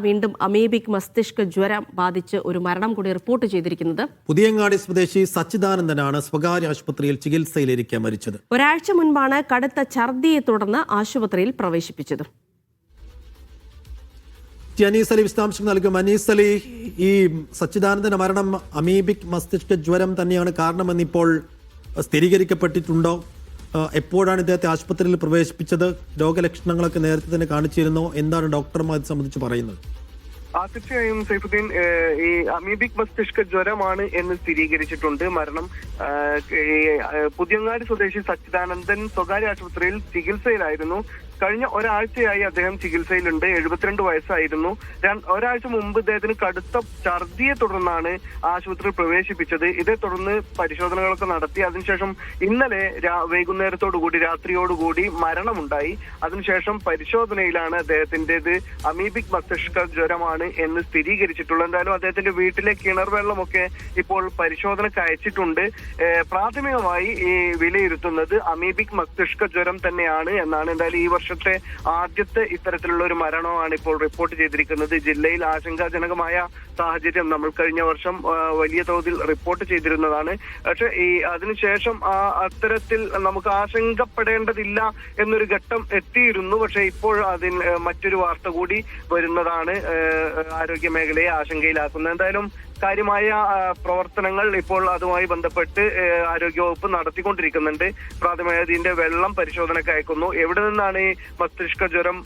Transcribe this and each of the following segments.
വീണ്ടും അമീബിക് മസ്തിഷ്ക ജ്വരം ബാധിച്ച് ഒരു മരണം കൂടി റിപ്പോർട്ട് ചെയ്തിരിക്കുന്നത്. പുതിയങ്ങാടി സ്വദേശി സച്ചിദാനന്ദനാണ് സ്വകാര്യ ആശുപത്രിയിൽ ചികിത്സയിലിരിക്കെ മരിച്ചത്. ഒരാഴ്ച മുൻപാണ് കടുത്ത ഛർദിയെ തുടർന്ന് ആശുപത്രിയിൽ പ്രവേശിപ്പിച്ചത്. അനീസ് അലി വിശദാംശങ്ങൾ നൽകും. അനീസ് അലി, ഈ സച്ചിദാനന്ദന്റെ മരണം അമീബിക് മസ്തിഷ്ക ജ്വരം തന്നെയാണ് കാരണമെന്ന് ഇപ്പോൾ സ്ഥിരീകരിക്കപ്പെട്ടിട്ടുണ്ടോ? എപ്പോഴാണ് ഇദ്ദേഹത്തെ ആശുപത്രിയിൽ പ്രവേശിപ്പിച്ചത്? രോഗലക്ഷണങ്ങളൊക്കെ നേരത്തെ തന്നെ കാണിച്ചിരുന്നോ? എന്താണ് ഡോക്ടർമാർ ഇത് സംബന്ധിച്ച് പറയുന്നത്? തീർച്ചയായും സൈഫുദ്ദീൻ, ഈ അമീബിക് മസ്തിഷ്ക ജ്വരമാണ് എന്ന് സ്ഥിരീകരിച്ചിട്ടുണ്ട്. മരണം പുതിയങ്ങാടി സ്വദേശി സച്ചിദാനന്ദൻ സ്വകാര്യ ആശുപത്രിയിൽ ചികിത്സയിലായിരുന്നു. കഴിഞ്ഞ ഒരാഴ്ചയായി അദ്ദേഹം ചികിത്സയിലുണ്ട്. 72 വയസ്സായിരുന്നു. ഒരാഴ്ച മുമ്പ് ഇദ്ദേഹത്തിന് കടുത്ത ഛർദിയെ തുടർന്നാണ് ആശുപത്രിയിൽ പ്രവേശിപ്പിച്ചത്. ഇതേ തുടർന്ന് പരിശോധനകളൊക്കെ നടത്തി. അതിനുശേഷം ഇന്നലെ വൈകുന്നേരത്തോടുകൂടി, രാത്രിയോടുകൂടി മരണമുണ്ടായി. അതിനുശേഷം പരിശോധനയിലാണ് അദ്ദേഹത്തിൻ്റെത് അമീബിക് മസ്തിഷ്ക ജ്വരമാണ് എന്ന് സ്ഥിരീകരിച്ചിട്ടുള്ളത്. എന്തായാലും അദ്ദേഹത്തിന്റെ വീട്ടിലെ കിണർ വെള്ളമൊക്കെ ഇപ്പോൾ പരിശോധനയ്ക്ക് അയച്ചിട്ടുണ്ട്. പ്രാഥമികമായി ഈ വിലയിരുത്തുന്നത് അമീബിക് മസ്തിഷ്ക ജ്വരം തന്നെയാണ് എന്നാണ്. എന്തായാലും ഈ വർഷത്തെ ആദ്യത്തെ ഇത്തരത്തിലുള്ള ഒരു മരണമാണ് ഇപ്പോൾ റിപ്പോർട്ട് ചെയ്തിരിക്കുന്നത്. ജില്ലയിൽ ആശങ്കാജനകമായ സാഹചര്യം നമ്മൾ കഴിഞ്ഞ വർഷം വലിയ തോതിൽ റിപ്പോർട്ട് ചെയ്തിരുന്നതാണ്. പക്ഷെ അതിനുശേഷം അത്തരത്തിൽ നമുക്ക് ആശങ്കപ്പെടേണ്ടതില്ല എന്നൊരു ഘട്ടം എത്തിയിരുന്നു. പക്ഷെ ഇപ്പോൾ അതിന് മറ്റൊരു വാർത്ത കൂടി വരുന്നതാണ് ആരോഗ്യ മേഖലയെ ആശങ്കയിലാക്കുന്നത്. എന്തായാലും കാര്യമായ പ്രവർത്തനങ്ങൾ ഇപ്പോൾ അതുമായി ബന്ധപ്പെട്ട് ആരോഗ്യവകുപ്പ് നടത്തിക്കൊണ്ടിരിക്കുന്നുണ്ട്. പ്രാഥമികമായി ഇതിന്റെ വെള്ളം പരിശോധനയ്ക്ക് അയക്കുന്നു. എവിടെ നിന്നാണ് ഈ മസ്തിഷ്ക ജ്വരം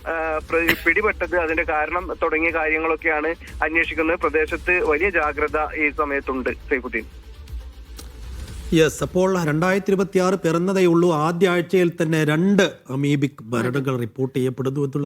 പിടിപെട്ടത്, അതിന്റെ കാരണം തുടങ്ങിയ കാര്യങ്ങളൊക്കെയാണ് അന്വേഷിക്കുന്നത്. പ്രദേശത്ത് വലിയ ജാഗ്രത ഈ സമയത്തുണ്ട്. സൈഫുദ്ദീൻ. യെസ്, അപ്പോൾ 2026 പിറന്നതേ ഉള്ളൂ. ആദ്യ ആഴ്ചയിൽ തന്നെ 2 അമീബിക് മരണങ്ങൾ റിപ്പോർട്ട് ചെയ്യപ്പെടുന്നു എന്നുള്ള